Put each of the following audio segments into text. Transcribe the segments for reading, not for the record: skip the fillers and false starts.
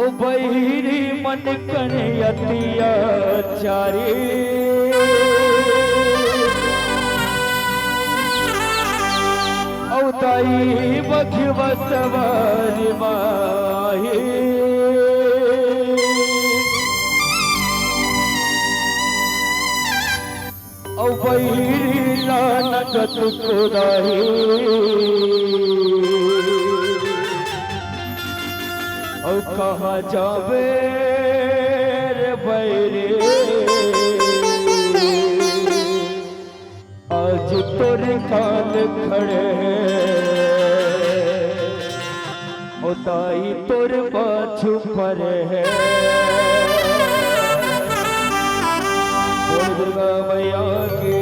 ओ बहिरी मन करे अत्याचारी औताई बखिव सवारी माही औ बहिरी लानत खुदाई औ कहाँ जावे रे बैरे आज तोरे काल खड़े होताई तोर पाछू परे है दुर्गा मैया की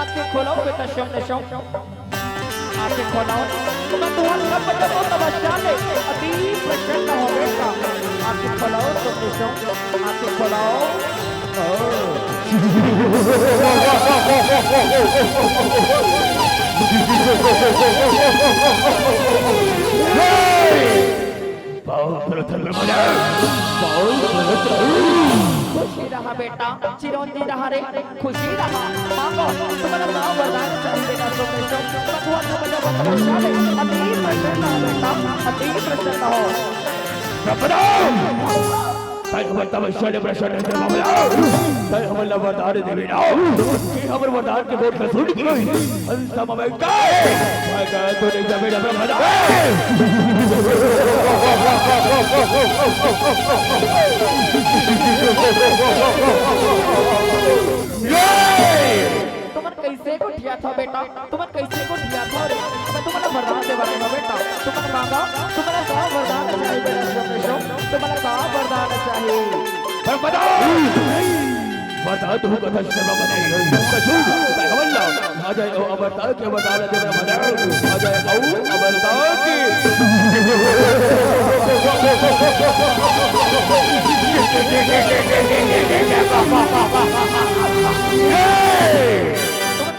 आंखें खोलो बेटा शम आंखें खोलो तुम्हें तुहार सब बच्चा को तबस्या ले अति प्रसन्न हो बेटा आंखें खोलो तुम शम आंखें खोलो खुशी रहा बेटा चिरंजी रहा रे खुशी रहा मांगो तुम्हारा नाम वरदान चाहिए बेटा तुम तबस्या ले अति प्रसन्न हो बेटा अति प्रसन्न हो हमारे तपस्या ने प्रसन्न है बाबा हमारे वरदान देवी ना कि हमारे वरदान के बोल सुन के अंत में काय मैं कह तो नहीं जमीन ब्रह्मदा तुमन कैसे को ठिया था बेटा तुमन कैसे को ठिया था रे मैं तुम्हारा वरदान दे वाला हूं बेटा तुमन मांगा तुम्हारा का वरदान चाहिए बेटा तुम्हारा का वरदान चाहिए ब्रह्मदा वरदान तो कथा शर्मा बनाई कछुड़ भगवल्ला आ जाए ओ अवतार के वरदान दे ब्रह्मदा आ जाए ओ अवतार के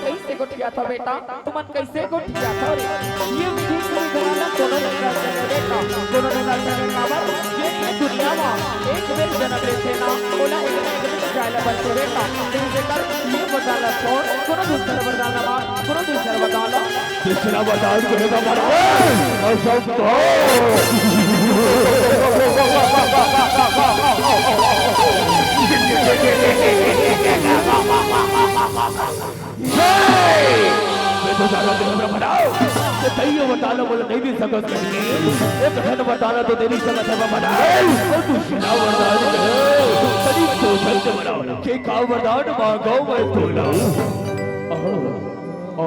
कैसे गोठिया था बेटा तुमन कैसे गोठिया था रे ये ठीक नहीं घराना दोनों ने बेटा दोनों ने काबर ये दुनिया में एक बेर जन्म लेते ना ओला एक जायला बच्चे बेटा तुम कर ये वरदान छोड़ कोनो दूसरा वरदान मांग कोनो दूसरा वरदान तीसरा वरदान करेगा मारा और सब तो तो सारा दिन में बनाओ तो सही बताना बोले नहीं दे सकत एक घन बताना तो तेरी सकत है बनाओ और दूसरा वरदान तरी तो चलते बनाओ के का वरदान मांगो मैं बोलाऊं ओ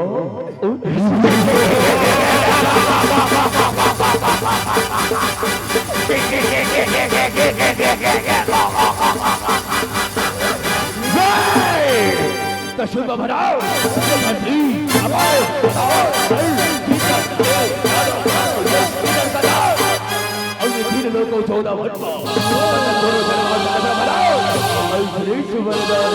तो शुभ बनाओ धरती हवाओं बताओ और ये तीन लोगों 14 वर्ष दोनों धर्म बनाओ अंतरिक्ष वरदान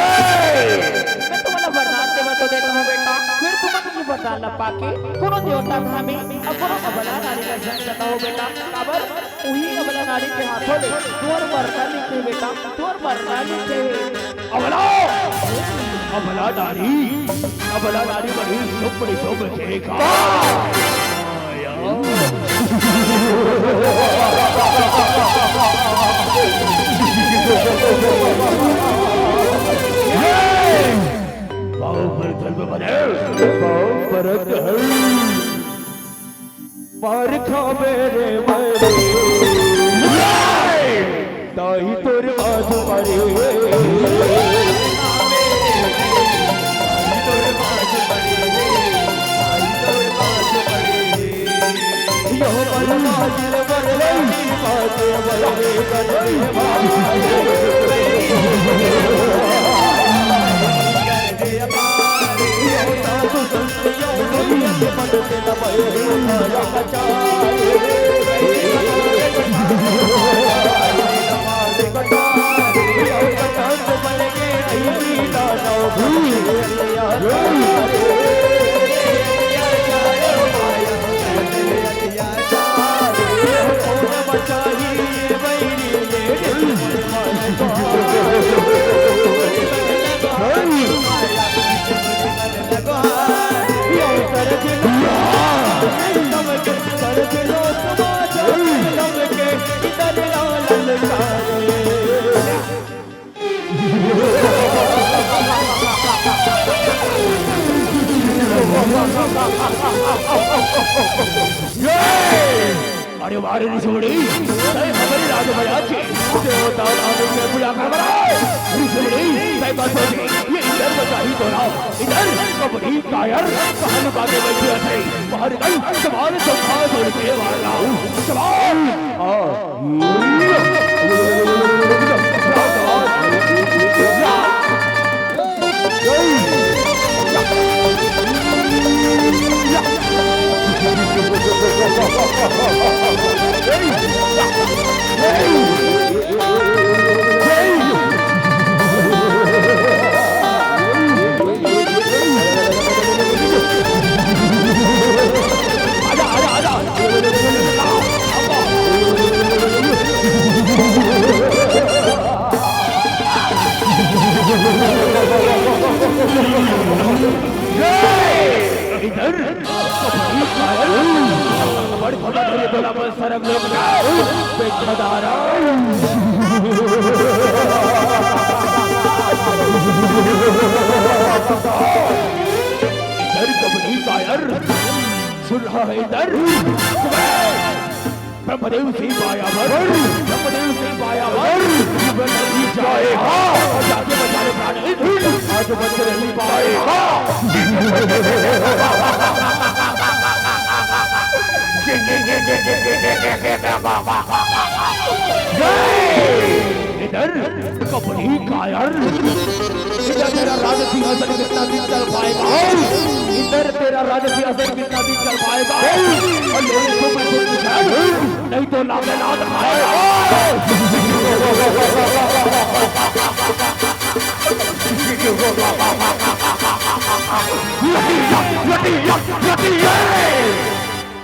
मैं तुम्हाला वरदान देवा तो देता हूँ बेटा फिर तुम्हाला ये वरदान न पाके कोनो देवता धामी अब कोनो अबला नारी का जन्म देता हो बेटा काबर वही अबला नारी के हाथों ले तोर वरदान लिखे बेटा तोर वरदान लिखे अबला नारी बड़ी सुपड़ी शोभ से मार खा मेरे मरे ताई तोर आज मरे अरे वारे निशोड़ी सही हमारी राज बजाची देवता आने के पूजा कर बनाओ निशोड़ी सही बात होगी ये इधर बचाई तो ना इधर कबड़ी कायर कहानी बातें बैठी है बाहर गई सवाल सवाल छोड़ के वाला सवाल इधर बड़ी थोड़ा धीरे थोड़ा बस सरक लोग बेचदारा इधर कबड्डी कायर सुन रहा है इधर ब्रह्मदेव से मायावर नहीं जाएगा और जाके बचाने प्राण आज बच नहीं पाएगा इधर कबड्डी कायर इधर तेरा राज सिंहासन कितना दिन चल पाएगा इधर तेरा राज सिंहासन कितना दिन चल पाएगा और लोग को नहीं तो नाम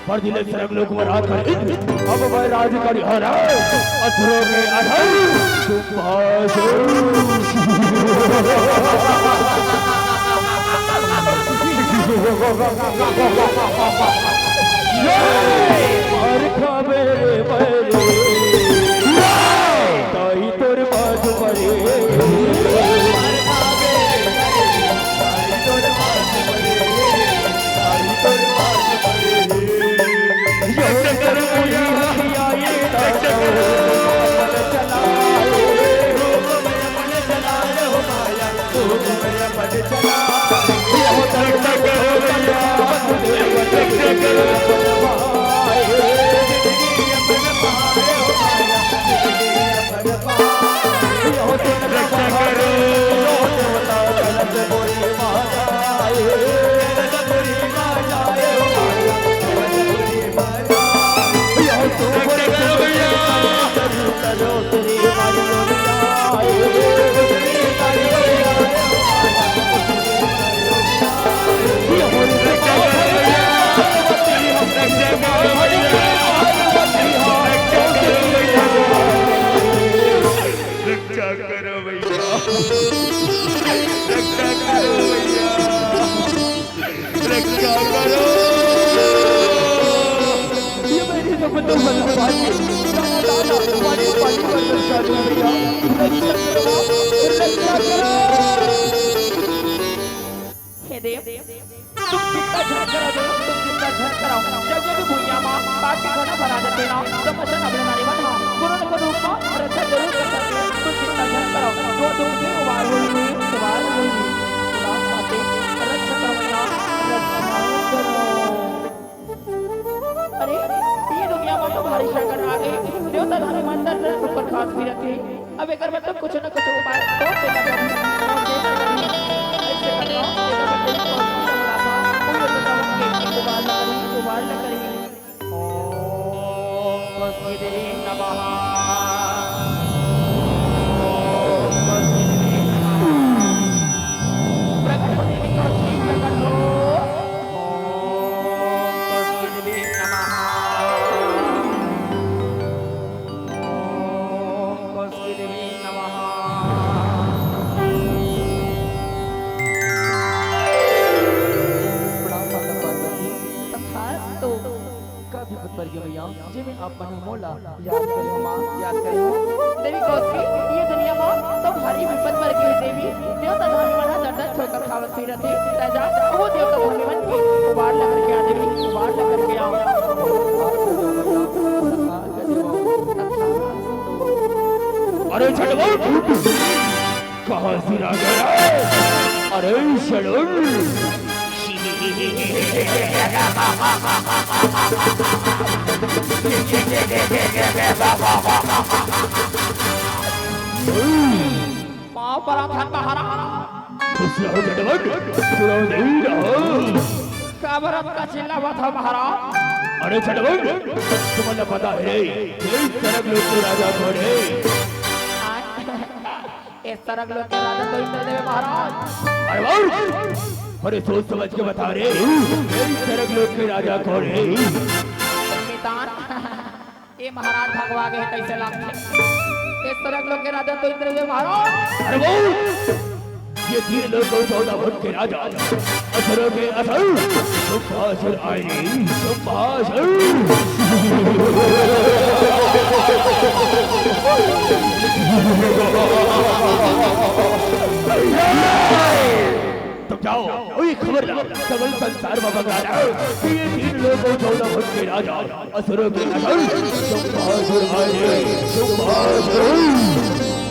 पर दिले सरग लोग राज कर अब वह राज करी हरा अथरों के अधर और खाबे बरे ताई तोर बाज बरे बड़ी बड़ी बड़ी भैया हे देव तुम कितना झड़ करो देव तुम कितना झड़ कराओ जब जब भुइया मां बात के खाना भरा देते ना तो मशन अपने नारी बना गुरु को रूप में रक्षा जरूर कर सकते तुम कितना झड़ कराओ जो तुम के उबार हुई माते रक्षा करो मैया रक्षा करो। अरे ये दुनिया में तो भारी शंकर आ गई देवता धर्म मंदिर से ऊपर खास भी रखे अब एक में तो कुछ न कुछ उपाय तो ऐसे कर लो उबार न करी ओम वसुदेव नमः ओम वसुदेव नमः प्रकट होने की कोशिश प्रकट हो ओम वसुदेव नमः ओम वसुदेव नमः। भैया जी में आप बने मोला याद करियो मां याद करियो देवी कौशकी ये दुनिया मां तो भारी विपद पर गई देवी देवता धर्म मना दर्द छोकर खावत फिर थी राजा वो देवता धर्म मन की उबार लग के आ देवी उबार लग के आओ अरे छड़ो कहां से राजा अरे छड़ो मां पराधन महाराज खुश रहो जटवट सुनो नहीं रहो काबरत का चिल्ला था महाराज। अरे छड़वट तुम्हें पता है इस तरह लोग तो राजा कौन है इस तरह लोग के राजा तो इंद्रदेव महाराज। अरे वाह अरे सोच समझ के बता रहे इस तरह लोग के राजा कौन है ये महाराज भगवा गए कैसे लागते इस तरह लोग के राजा तो इंद्रदेव महाराज। अरे वो ये 3 लोग 14 भूत के राजा असुरों के असुर सुभासुर आए सुभासुर तो जाओ वही खबर ला सबल संसार में बगा रहा कि ये 3 लोग 14 भूत के राजा असुरों के असुर सुभासुर आए सुभासुर।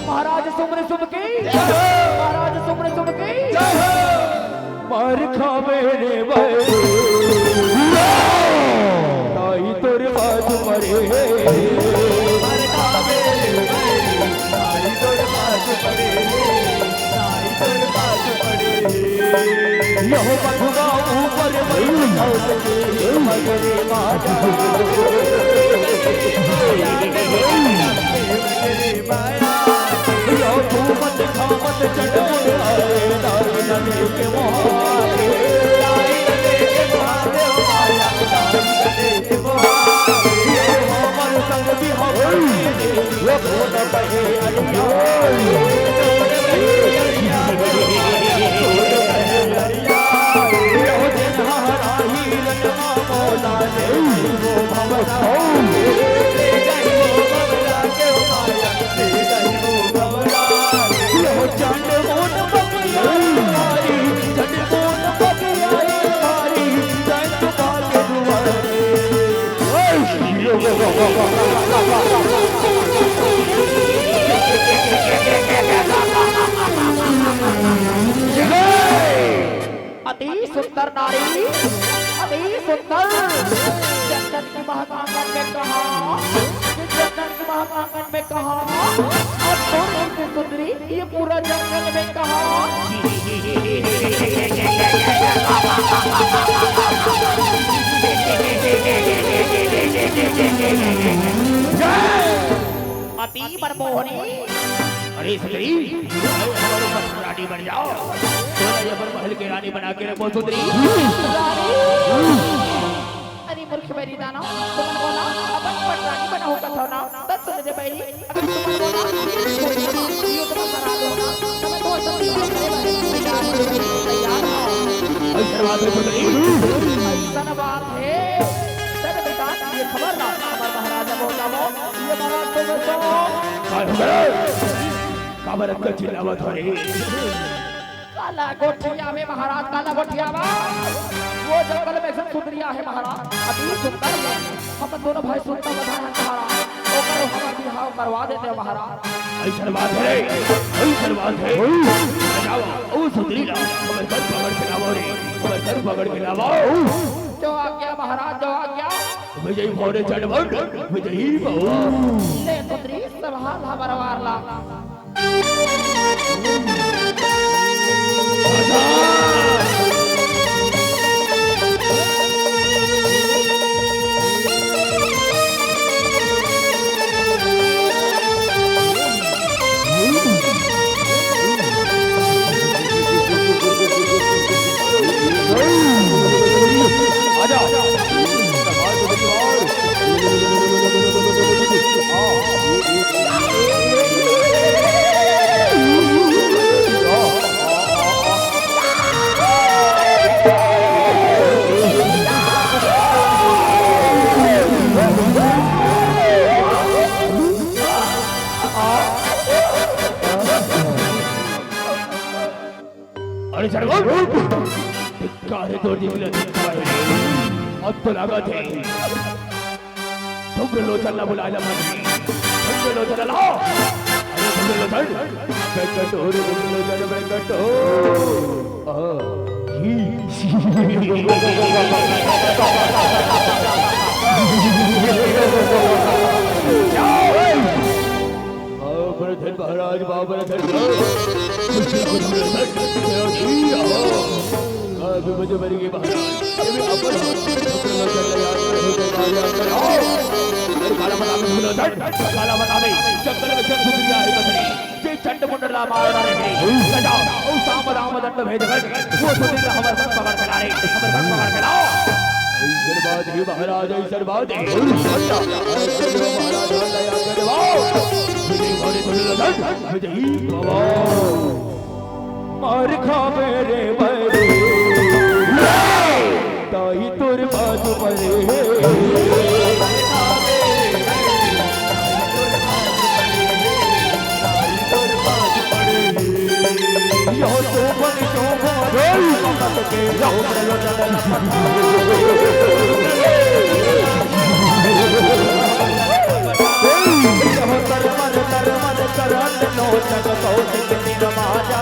महाराज सुमरे सुमके महाराज सुमरे सुमके मार खा मेरे भाई ताई तोरे बात मरे मार खा मेरे भाई ताई तोरे बात पड़े ताई तोरे बात पड़े यह बधुआ ऊपर मई मगरे माता माया मत खामत चढ़ आए दाई नदी के मोहारे दाई नदी के मोहारे आया दाई नदी के मोहारे हमर संग भी हम वो न बहे अलिया यो दिन हराही लटवा मौला ने वो भवरा ले गई वो भवरा के माया ले गई वो भवरा चंड मोन बगियाई मारी चंड मोन बगियाई मारी चंद बाके दुआरे अति सुंदर नारी अति सुंदर चंदन की महाकांगन में कहा चंदन की महाकांगन में कहा और सोने से सुंदरी ये पूरा जंगल में कहा अति मनमोहनी। अरे सुंदरी हमारे रानी बन जाओ सोना पर महल के रानी बना के रखो सुंदरी। अरे मूर्ख मेरी दाना तुम बोला अपन पर रानी बना होगा था ना तब सुन दे भाई अगर तुम बोला ये तो करा दो ना तुम्हें तो सब तैयार हो ऐसा बात है सुंदरी ऐसा बात है सब बेटा ये खबर ना हमारा महाराजा बोल जाओ ये महाराज तो बचो काय हो गए काबर का चिल्लावत हो रही काला गोठिया में महाराज काला गोठिया में वो जंगल में सब सुंदरिया है महाराज अभी सुंदर है हम दोनों भाई सुंदर बधाए हैं महाराज ओकर हमारा बिहाव करवा देते हैं महाराज ऐसा बात है ऐसा बात है जाओ ओ सुंदरी ला हमर सर पकड़ के लाओ रे हमर सर पकड़ के लाओ जो आ गया महाराज जो आ गया विजयी भोरे चढ़वट विजयी बहु ले सुंदरी संभाल हमारा वारला अरे चढ़वट काहे तो दिल अब तो लागत है तुम लोचन ना बुलाया मन तुम लोचन लाओ अरे तुम लोचन वेंकट हो रे तुम लोचन वेंकट हो बड़े महाराज बाबा अभी मुझे मरेंगे महाराज ये भी अपन काला बता दे जंगल में चल सुंदरिया है कसरी जे चंड मुंडला मार डाले सजाओ ओ साम राम दंड भेज कर वो सुंदरिया हमर सर पकड़ के लाए हमर सर पकड़ के लाओ ऐसर बात ही महाराज ऐसर बात है महाराज दया कर वाओ विजय घोड़े तो लड़ विजयी बाबा मार खा मेरे बड़े ताई तोर बाजू परे यो तो बन शोभा के जाओ तरमन करन नो जग कौशिक निर्माजा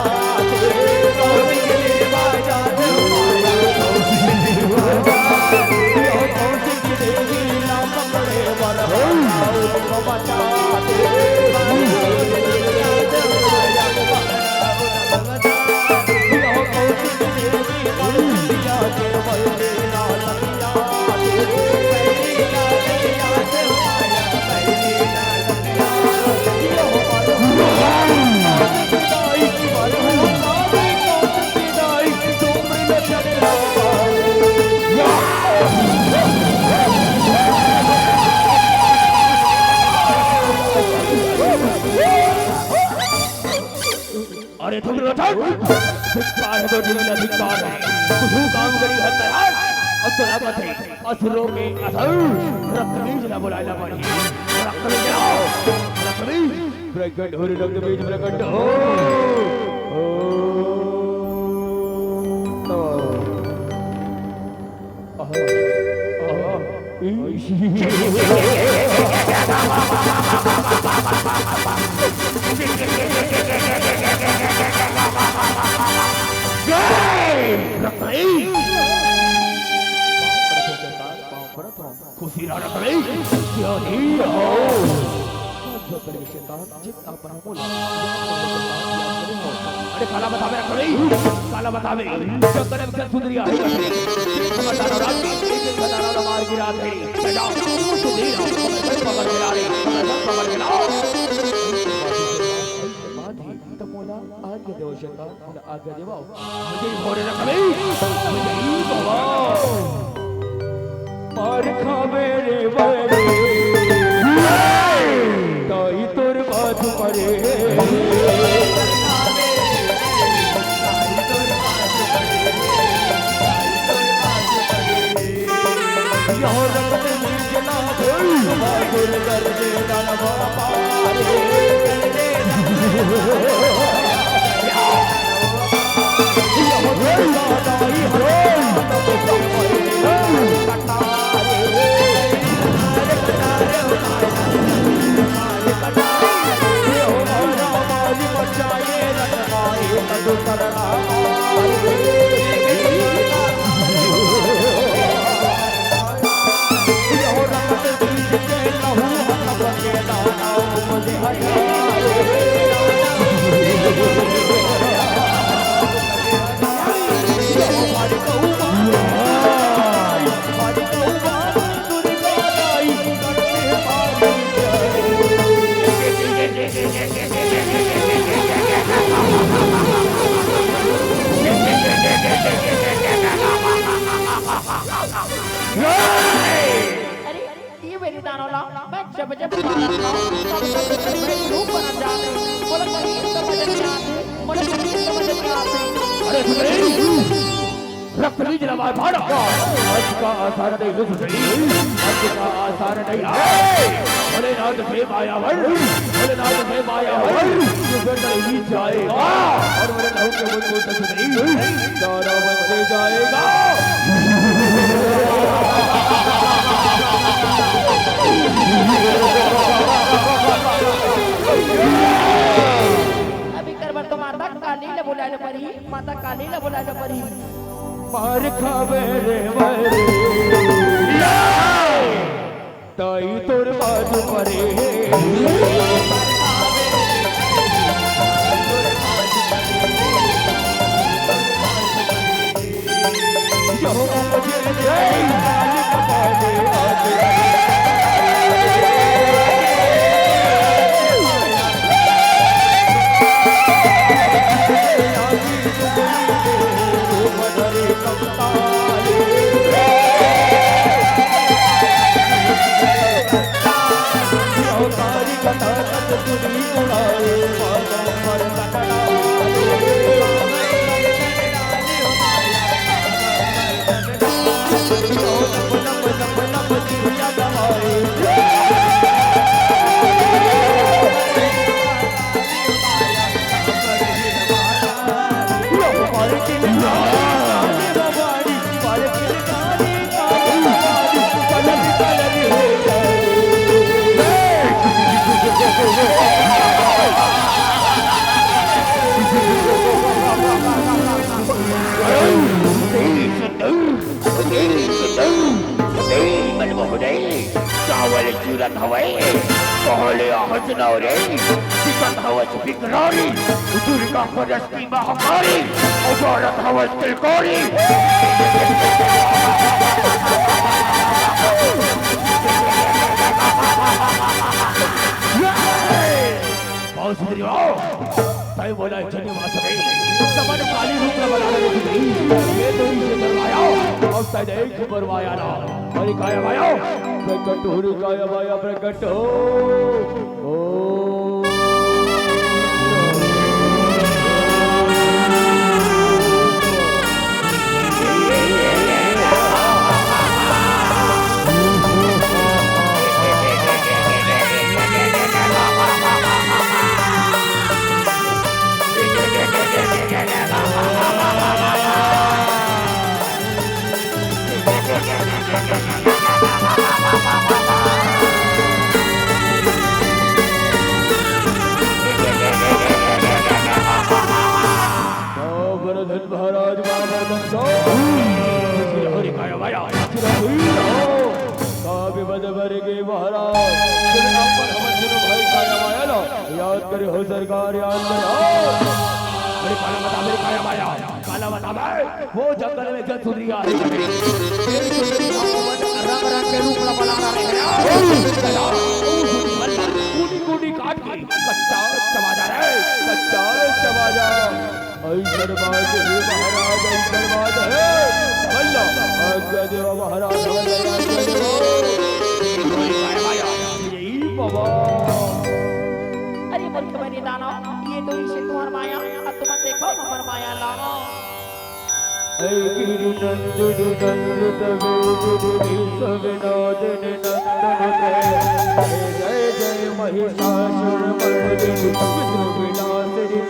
अरे तुम रोटा धिक्कार है तो जिन्हें धिक्कार है कुछ काम करी है तैयार अब तो लागत है असुरों के असर रक्तबीज ना बुलाया पड़ी रक्तबीज आओ रक्तबीज प्रकट हो रक्तबीज प्रकट हो खुशी राणा करे क्या नहीं हो अरे काला बतावे करे काला बतावे चक्कर में क्या सुंदरिया है बताना रात एक बताना मार की रात है जाओ सुंदरिया पकड़ के ला रे पकड़ के लाओ मोला आगे देव शंका आगे देवाओ मुझे घोड़े रख ले मुझे बाबा मार खा मेरे बड़े ताई तोर बाजू परे यहाँ रखते मुझे ना भूल कर दे दाना अरे ये मेरी दानोला मैं जब जब मारता हूं तब मैं रूप बना जाते बोला कहीं समझ नहीं आते बोला कहीं समझ नहीं आते। अरे सुंदरी रक्त बीज लगा भाड़ा आज का आसार नहीं सुंदरी आज का आसार नहीं भोलेनाथ से मायावर भोलेनाथ से मायावर जो गर्दन ही जाएगा और मेरे लहू के मुझ को सुंदरी दारा बन जाएगा। अभी करबर तो माता काली ने बुलाने पड़ी माता काली ने बुलाने पड़ी मार खावे रे मरे ताई तोर बाजू परे जो मुझे चावल चूरन हवाई पहले हजना रे चिकन हवस बिकरारी दुर्गा परस्ती महाकारी औरत हवस तिलकोरी बहुत सुंदरी आओ ताई बोला चली मां सभी समन काली रूप में बना रही थी ये तो इसे करवाया और शायद एक करवाया ना हरि काया माया प्रकट हरि काया माया प्रकट हो महाराज याद करे हो सरकार याद काला बता वो जंगल में जल सुधरी आ रही रंग रंग के रूप में बना कूटी काट के कच्चा चबा जा रहा है कच्चा चबा जा ऐसर बात है महाराज ऐसर बात है वल्ला आज्ञा देव महाराज वल्ला आज्ञा देव यही बाबा। अरे मूर्ख बनी दानव ये तो इसे तुम्हार माया अब तुम देखो हमार माया लाना गिरि नंदन नंद तवे सविनोदन नंदन जय जय महिषासुर मर्दिनी विष्णु विनाशिनी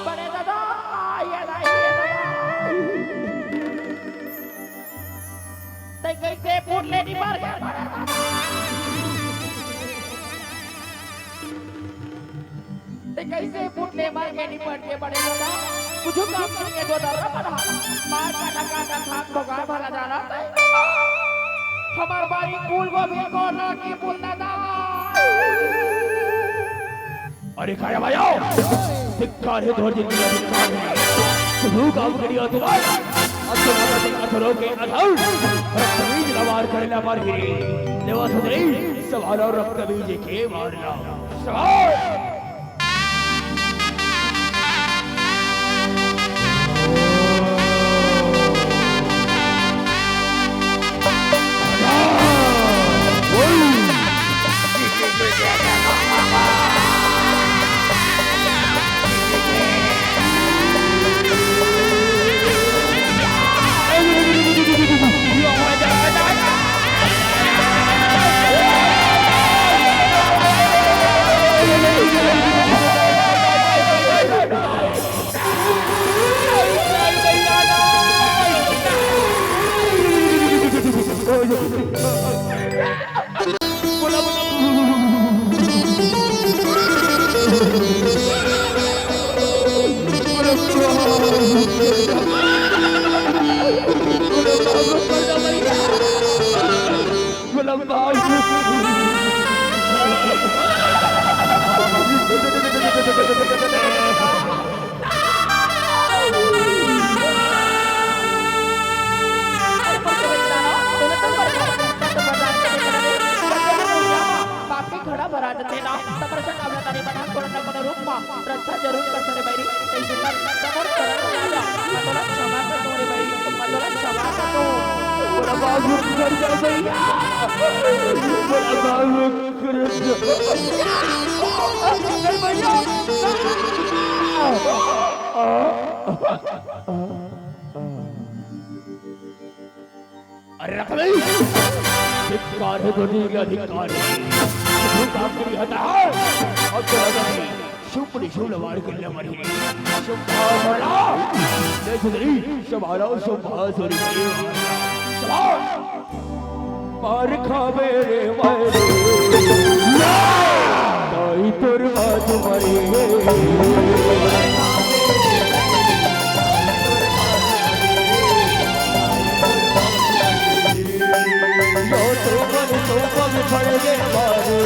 बड़े दादा ये दादा ते कैसे फूट लेनी मार गया ते कैसे फूट ले मार के नहीं पड़ के बड़े दादा कुछ काम करके दो दर्रा बढ़ा मार का टका टका भगा भला जाना हमार बारी फूल को भी को ना की फूल दादा अरे खाया भाई आओ धिक्कार है तोहर जिंदगी का धिक्कार है तू काम करियो तुम्हारा अब तो माता के अथरो के अथर रक्त बीज लवार करेला मार गिरी देवा सुधरी सवाल और रक्त बीज के मारना सवाल रक्षा जरूर कर सरे बैरी कैसे कर समर करन राजा मतलब क्षमा कर तोरे बैरी मतलब क्षमा कर तो बोला बाबू कर जा भैया बोला बाबू कर जा अरे रख ले धिक्कार है धोनी का धिक्कार है तू काम करी हटा और तो राजा शुभरी शुभ लवार के लिए मरी शुभावला ले सुधरी शुभाला शुभासुरी मार खावे रे मारे ताई तोर बात मरी तो पग फड़ गए मारे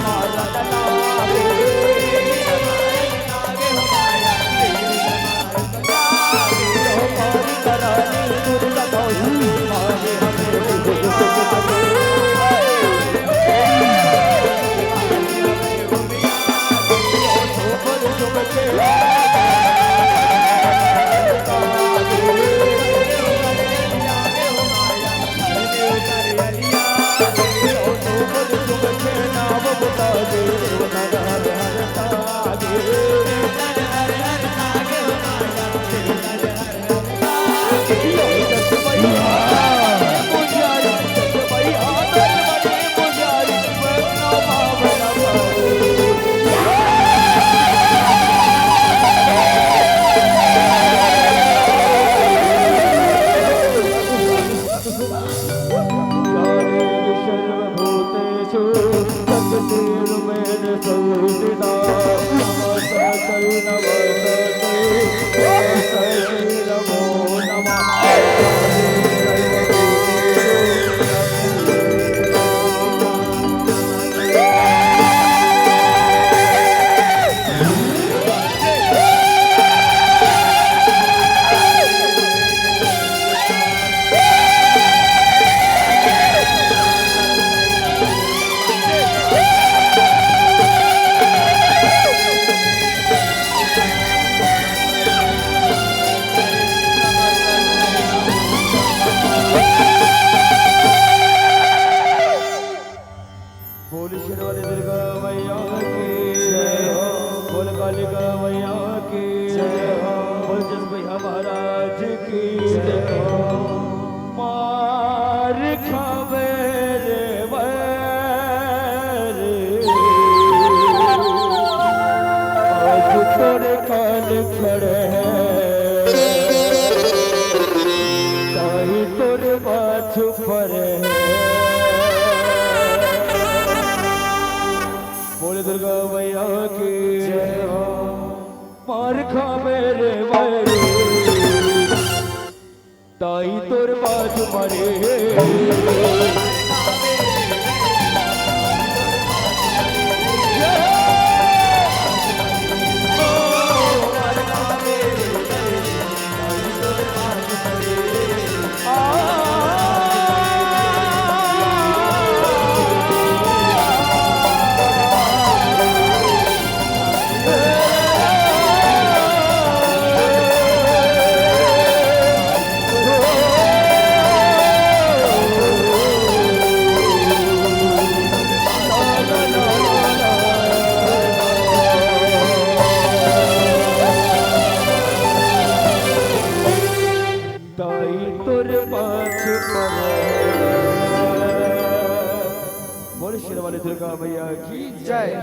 मारा की मार खावे रे बैरी ताई तोर बाज मारे